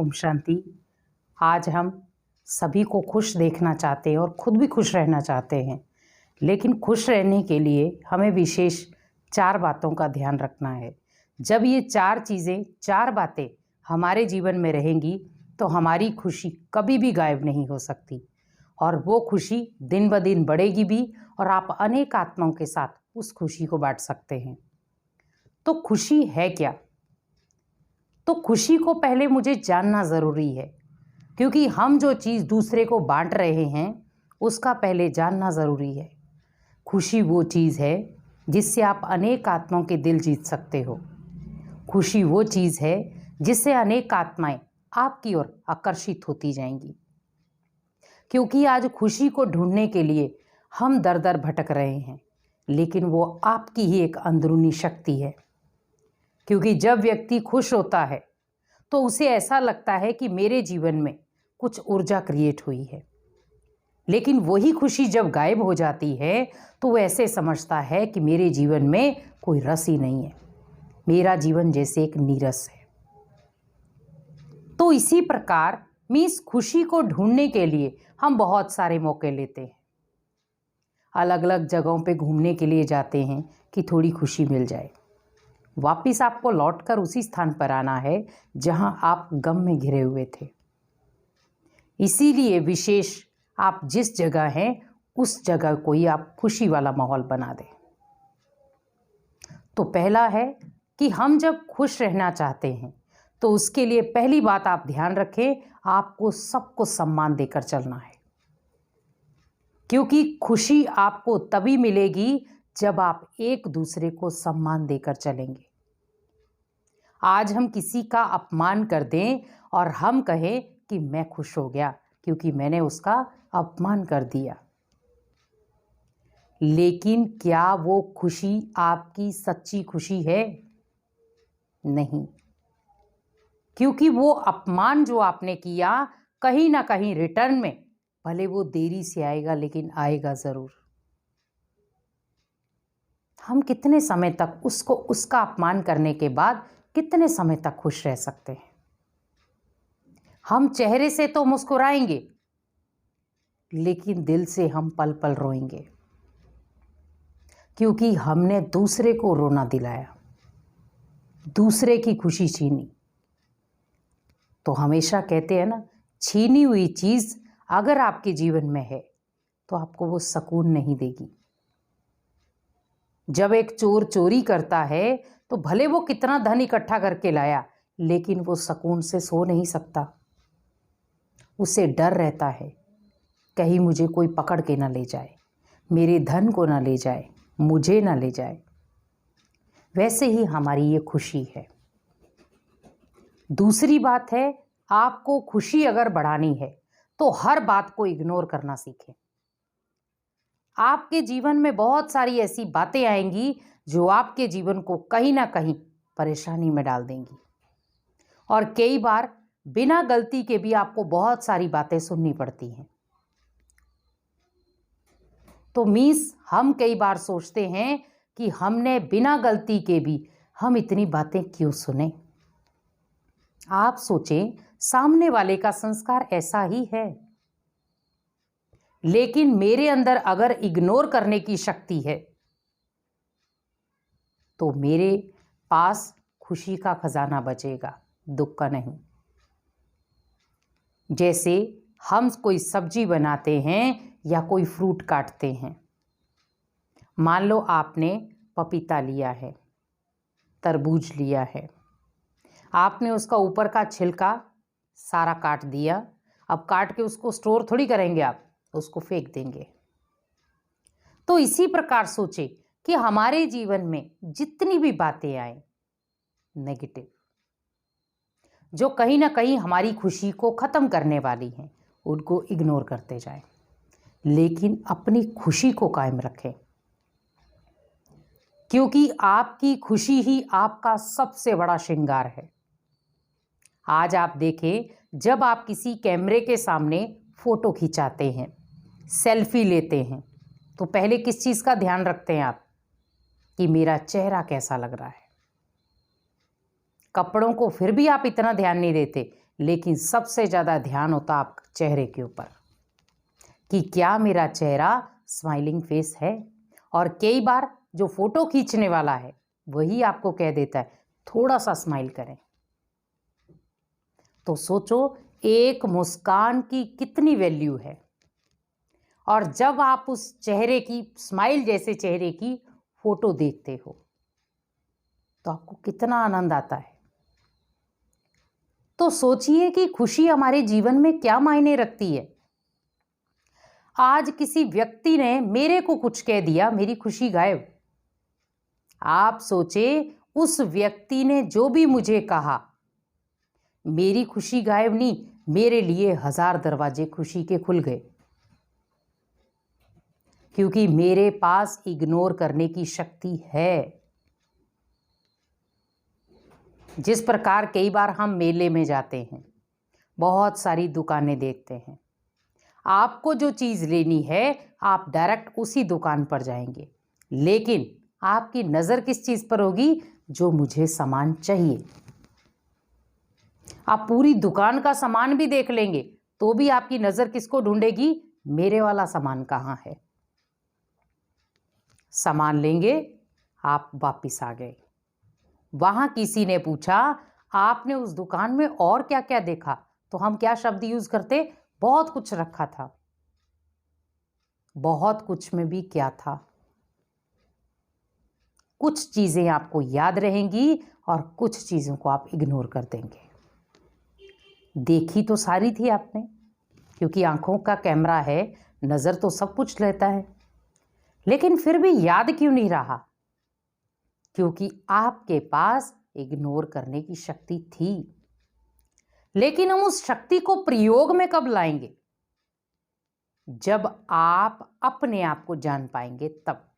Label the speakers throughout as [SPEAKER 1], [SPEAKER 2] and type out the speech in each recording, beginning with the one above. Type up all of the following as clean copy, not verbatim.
[SPEAKER 1] ओम शांति। आज हम सभी को खुश देखना चाहते हैं और खुद भी खुश रहना चाहते हैं, लेकिन खुश रहने के लिए हमें विशेष 4 बातों का ध्यान रखना है। जब ये 4 चीज़ें, 4 बातें हमारे जीवन में रहेंगी तो हमारी खुशी कभी भी गायब नहीं हो सकती और वो खुशी दिन ब दिन बढ़ेगी भी और आप अनेक आत्माओं के साथ उस खुशी को बांट सकते हैं। तो खुशी है क्या? तो खुशी को पहले मुझे जानना ज़रूरी है, क्योंकि हम जो चीज़ दूसरे को बांट रहे हैं उसका पहले जानना ज़रूरी है। खुशी वो चीज़ है जिससे आप अनेक आत्माओं के दिल जीत सकते हो। खुशी वो चीज़ है जिससे अनेक आत्माएं आपकी ओर आकर्षित होती जाएंगी, क्योंकि आज खुशी को ढूंढने के लिए हम दर दर भटक रहे हैं, लेकिन वो आपकी ही एक अंदरूनी शक्ति है। क्योंकि जब व्यक्ति खुश होता है तो उसे ऐसा लगता है कि मेरे जीवन में कुछ ऊर्जा क्रिएट हुई है, लेकिन वही खुशी जब गायब हो जाती है तो वो ऐसे समझता है कि मेरे जीवन में कोई रस ही नहीं है, मेरा जीवन जैसे एक नीरस है। तो इसी प्रकार इस खुशी को ढूंढने के लिए हम बहुत सारे मौके लेते हैं, अलग अलग जगहों पे घूमने के लिए जाते हैं कि थोड़ी खुशी मिल जाए। वापिस आपको लौटकर उसी स्थान पर आना है जहां आप गम में घिरे हुए थे। इसीलिए विशेष आप जिस जगह हैं उस जगह को ही आप खुशी वाला माहौल बना दें। तो पहला है कि हम जब खुश रहना चाहते हैं तो उसके लिए पहली बात आप ध्यान रखें, आपको सबको सम्मान देकर चलना है, क्योंकि खुशी आपको तभी मिलेगी जब आप एक दूसरे को सम्मान देकर चलेंगे। आज हम किसी का अपमान कर दें और हम कहें कि मैं खुश हो गया क्योंकि मैंने उसका अपमान कर दिया, लेकिन क्या वो खुशी आपकी सच्ची खुशी है? नहीं, क्योंकि वो अपमान जो आपने किया कहीं ना कहीं रिटर्न में, भले वो देरी से आएगा लेकिन आएगा ज़रूर। हम कितने समय तक उसका अपमान करने के बाद कितने समय तक खुश रह सकते हैं? हम चेहरे से तो मुस्कुराएंगे, लेकिन दिल से हम पल पल रोएंगे, क्योंकि हमने दूसरे को रोना दिलाया, दूसरे की खुशी छीनी। तो हमेशा कहते हैं ना, छीनी हुई चीज़ अगर आपके जीवन में है तो आपको वो सुकून नहीं देगी। जब एक चोर चोरी करता है तो भले वो कितना धन इकट्ठा करके लाया, लेकिन वो सुकून से सो नहीं सकता। उसे डर रहता है कहीं मुझे कोई पकड़ के ना ले जाए, मेरे धन को ना ले जाए, मुझे ना ले जाए। वैसे ही हमारी ये खुशी है। दूसरी बात है, आपको खुशी अगर बढ़ानी है तो हर बात को इग्नोर करना सीखें। आपके जीवन में बहुत सारी ऐसी बातें आएंगी जो आपके जीवन को कहीं ना कहीं परेशानी में डाल देंगी, और कई बार बिना गलती के भी आपको बहुत सारी बातें सुननी पड़ती हैं। तो हम कई बार सोचते हैं कि हमने बिना गलती के भी हम इतनी बातें क्यों सुने। आप सोचें, सामने वाले का संस्कार ऐसा ही है, लेकिन मेरे अंदर अगर इग्नोर करने की शक्ति है तो मेरे पास खुशी का खजाना बचेगा, दुख का नहीं। जैसे हम कोई सब्जी बनाते हैं या कोई फ्रूट काटते हैं, मान लो आपने पपीता लिया है, तरबूज लिया है, आपने उसका ऊपर का छिलका सारा काट दिया। अब काट के उसको स्टोर थोड़ी करेंगे, आप उसको फेंक देंगे। तो इसी प्रकार सोचे कि हमारे जीवन में जितनी भी बातें आए नेगेटिव, जो कहीं ना कहीं हमारी खुशी को ख़त्म करने वाली हैं, उनको इग्नोर करते जाएं, लेकिन अपनी खुशी को कायम रखें, क्योंकि आपकी खुशी ही आपका सबसे बड़ा श्रृंगार है। आज आप देखें, जब आप किसी कैमरे के सामने फ़ोटो खिंचाते हैं, सेल्फी लेते हैं, तो पहले किस चीज़ का ध्यान रखते हैं आप? कि मेरा चेहरा कैसा लग रहा है। कपड़ों को फिर भी आप इतना ध्यान नहीं देते, लेकिन सबसे ज़्यादा ध्यान होता आपके चेहरे के ऊपर कि क्या मेरा चेहरा स्माइलिंग फेस है। और कई बार जो फोटो खींचने वाला है वही आपको कह देता है थोड़ा सा स्माइल करें। तो सोचो एक मुस्कान की कितनी वैल्यू है। और जब आप उस चेहरे की, स्माइल जैसे चेहरे की फोटो देखते हो तो आपको कितना आनंद आता है। तो सोचिए कि खुशी हमारे जीवन में क्या मायने रखती है। आज किसी व्यक्ति ने मेरे को कुछ कह दिया, मेरी खुशी गायब। आप सोचे उस व्यक्ति ने जो भी मुझे कहा, मेरी खुशी गायब नहीं, मेरे लिए 1000 दरवाजे खुशी के खुल गए, क्योंकि मेरे पास इग्नोर करने की शक्ति है। जिस प्रकार कई बार हम मेले में जाते हैं, बहुत सारी दुकानें देखते हैं, आपको जो चीज़ लेनी है आप डायरेक्ट उसी दुकान पर जाएंगे, लेकिन आपकी नज़र किस चीज़ पर होगी? जो मुझे सामान चाहिए। आप पूरी दुकान का सामान भी देख लेंगे तो भी आपकी नज़र किसको ढूंढेगी? मेरे वाला सामान कहाँ है। सामान लेंगे, आप वापिस आ गए। वहां किसी ने पूछा आपने उस दुकान में और क्या क्या देखा, तो हम क्या शब्द यूज करते? बहुत कुछ रखा था। बहुत कुछ में भी क्या था? कुछ चीजें आपको याद रहेंगी और कुछ चीजों को आप इग्नोर कर देंगे। देखी तो सारी थी आपने, क्योंकि आंखों का कैमरा है, नजर तो सब कुछ लेता है, लेकिन फिर भी याद क्यों नहीं रहा? क्योंकि आपके पास इग्नोर करने की शक्ति थी। लेकिन हम उस शक्ति को प्रयोग में कब लाएंगे? जब आप अपने आप को जान पाएंगे तब।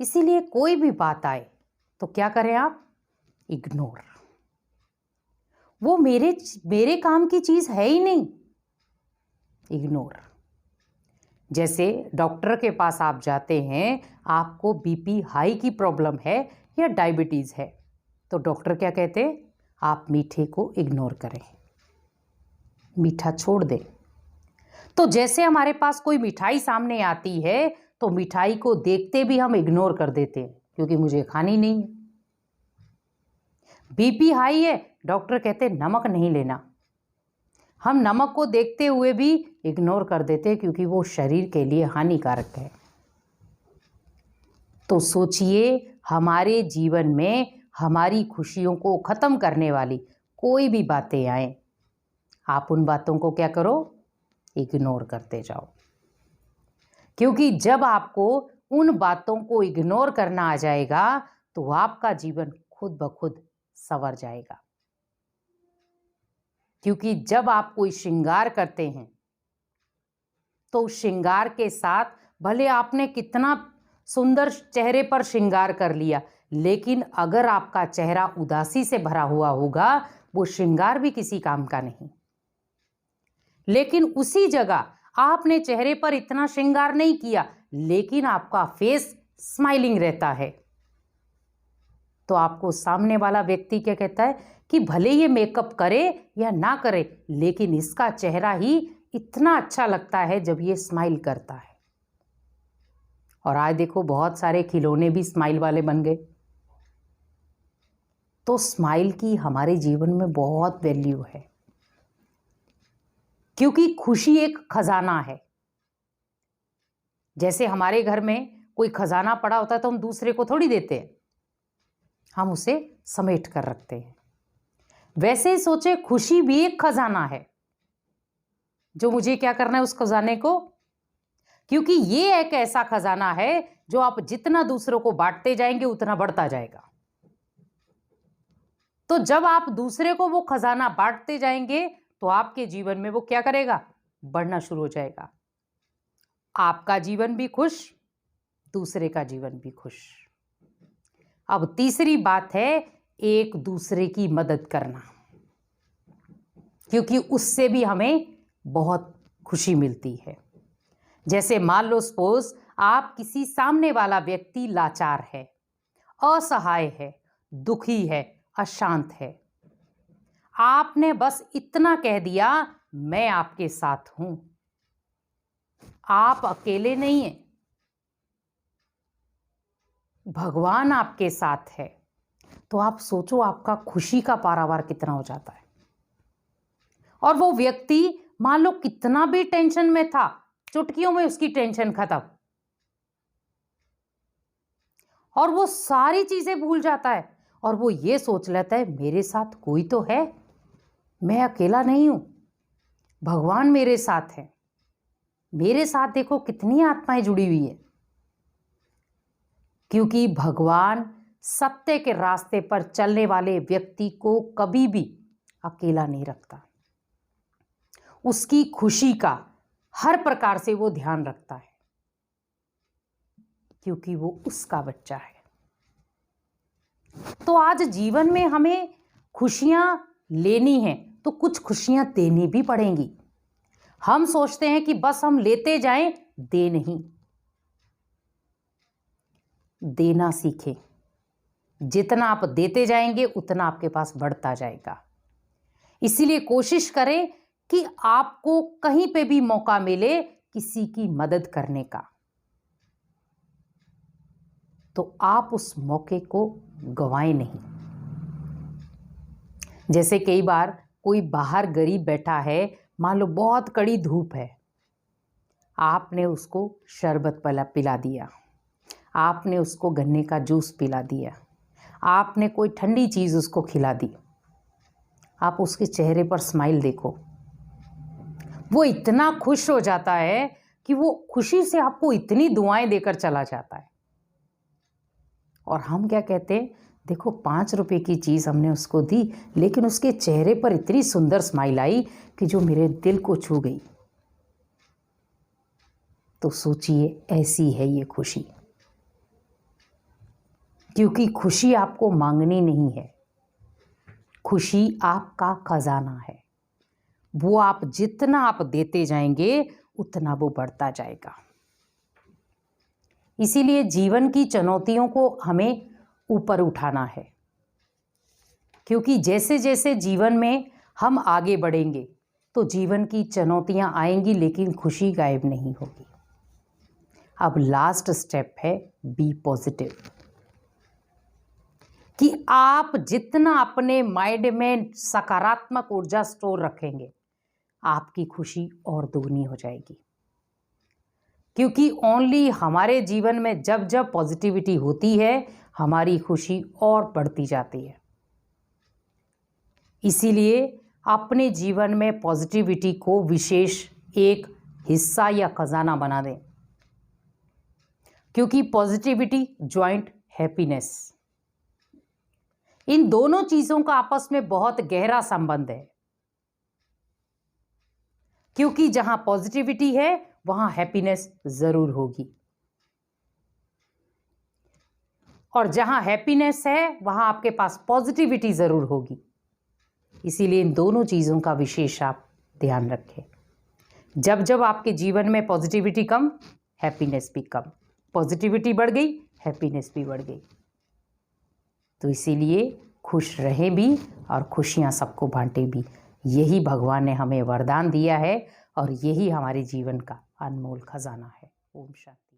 [SPEAKER 1] इसीलिए कोई भी बात आए तो क्या करें आप? इग्नोर। वो मेरे काम की चीज है ही नहीं। इग्नोर। जैसे डॉक्टर के पास आप जाते हैं, आपको बीपी हाई की प्रॉब्लम है या डायबिटीज है, तो डॉक्टर क्या कहते हैं? आप मीठे को इग्नोर करें, मीठा छोड़ दें। तो जैसे हमारे पास कोई मिठाई सामने आती है तो मिठाई को देखते भी हम इग्नोर कर देते हैं, क्योंकि मुझे खानी नहीं है। बीपी हाई है, डॉक्टर कहते हैं नमक नहीं लेना, हम नमक को देखते हुए भी इग्नोर कर देते हैं, क्योंकि वो शरीर के लिए हानिकारक है। तो सोचिए हमारे जीवन में हमारी खुशियों को खत्म करने वाली कोई भी बातें आए, आप उन बातों को क्या करो? इग्नोर करते जाओ। क्योंकि जब आपको उन बातों को इग्नोर करना आ जाएगा तो आपका जीवन खुद ब खुद संवर जाएगा। क्योंकि जब आप कोई श्रृंगार करते हैं तो उस श्रृंगार के साथ भले आपने कितना सुंदर चेहरे पर श्रृंगार कर लिया, लेकिन अगर आपका चेहरा उदासी से भरा हुआ होगा, वो श्रृंगार भी किसी काम का नहीं। लेकिन उसी जगह आपने चेहरे पर इतना श्रृंगार नहीं किया, लेकिन आपका फेस स्माइलिंग रहता है, तो आपको सामने वाला व्यक्ति क्या कहता है कि भले ये मेकअप करे या ना करे, लेकिन इसका चेहरा ही इतना अच्छा लगता है जब ये स्माइल करता है। और आज देखो बहुत सारे खिलौने भी स्माइल वाले बन गए। तो स्माइल की हमारे जीवन में बहुत वैल्यू है, क्योंकि खुशी एक खजाना है। जैसे हमारे घर में कोई खजाना पड़ा होता है तो हम दूसरे को थोड़ी देते हैं, हम उसे समेट कर रखते हैं। वैसे ही सोचे खुशी भी एक खजाना है, जो मुझे क्या करना है उस खजाने को, क्योंकि ये एक ऐसा खजाना है जो आप जितना दूसरों को बांटते जाएंगे उतना बढ़ता जाएगा। तो जब आप दूसरे को वो खजाना बांटते जाएंगे तो आपके जीवन में वो क्या करेगा? बढ़ना शुरू हो जाएगा। आपका जीवन भी खुश, दूसरे का जीवन भी खुश। अब तीसरी बात है एक दूसरे की मदद करना, क्योंकि उससे भी हमें बहुत खुशी मिलती है। जैसे मान लो सपोज आप किसी सामने वाला व्यक्ति लाचार है, असहाय है, दुखी है, अशांत है, आपने बस इतना कह दिया, मैं आपके साथ हूं। आप अकेले नहीं हैं, भगवान आपके साथ है। तो आप सोचो आपका खुशी का पारावार कितना हो जाता है। और वो व्यक्ति मान लो कितना भी टेंशन में था, चुटकियों में उसकी टेंशन खत्म, और वो सारी चीजें भूल जाता है और वो ये सोच लेता है मेरे साथ कोई तो है, मैं अकेला नहीं हूं, भगवान मेरे साथ है। मेरे साथ देखो कितनी आत्माएं जुड़ी हुई है, क्योंकि भगवान सत्य के रास्ते पर चलने वाले व्यक्ति को कभी भी अकेला नहीं रखता। उसकी खुशी का हर प्रकार से वो ध्यान रखता है, क्योंकि वो उसका बच्चा है। तो आज जीवन में हमें खुशियां लेनी हैं तो कुछ खुशियां देनी भी पड़ेंगी। हम सोचते हैं कि बस हम लेते जाएं, दे नहीं, देना सीखें। जितना आप देते जाएंगे उतना आपके पास बढ़ता जाएगा। इसीलिए कोशिश करें कि आपको कहीं पे भी मौका मिले किसी की मदद करने का, तो आप उस मौके को गंवाएं नहीं। जैसे कई बार कोई बाहर गरीब बैठा है, मान लो बहुत कड़ी धूप है, आपने उसको शरबत पिला दिया, आपने उसको गन्ने का जूस पिला दिया, आपने कोई ठंडी चीज़ उसको खिला दी, आप उसके चेहरे पर स्माइल देखो, वो इतना खुश हो जाता है कि वो खुशी से आपको इतनी दुआएं देकर चला जाता है। और हम क्या कहते हैं, देखो 5 रुपए की चीज़ हमने उसको दी, लेकिन उसके चेहरे पर इतनी सुंदर स्माइल आई कि जो मेरे दिल को छू गई। तो सोचिए, ऐसी है ये खुशी। क्योंकि खुशी आपको मांगनी नहीं है, खुशी आपका खजाना है। वो आप जितना आप देते जाएंगे उतना वो बढ़ता जाएगा। इसीलिए जीवन की चुनौतियों को हमें ऊपर उठाना है, क्योंकि जैसे जैसे जीवन में हम आगे बढ़ेंगे तो जीवन की चुनौतियां आएंगी, लेकिन खुशी गायब नहीं होगी। अब लास्ट स्टेप है बी पॉजिटिव, कि आप जितना अपने माइंड में सकारात्मक ऊर्जा स्टोर रखेंगे, आपकी खुशी और दोगुनी हो जाएगी। क्योंकि ओनली हमारे जीवन में जब जब पॉजिटिविटी होती है, हमारी खुशी और बढ़ती जाती है। इसीलिए अपने जीवन में पॉजिटिविटी को विशेष एक हिस्सा या खजाना बना दें, क्योंकि पॉजिटिविटी जॉइंट हैप्पीनेस, इन दोनों चीजों का आपस में बहुत गहरा संबंध है। क्योंकि जहां पॉजिटिविटी है वहां हैप्पीनेस जरूर होगी, और जहां हैप्पीनेस है वहां आपके पास पॉजिटिविटी जरूर होगी। इसीलिए इन दोनों चीजों का विशेष आप ध्यान रखें। जब जब आपके जीवन में पॉजिटिविटी कम, हैप्पीनेस भी कम, पॉजिटिविटी बढ़ गई, हैप्पीनेस भी बढ़ गई। तो इसीलिए खुश रहें भी और खुशियां सबको बांटें भी। यही भगवान ने हमें वरदान दिया है और यही हमारे जीवन का अनमोल खजाना है। ओम शांति।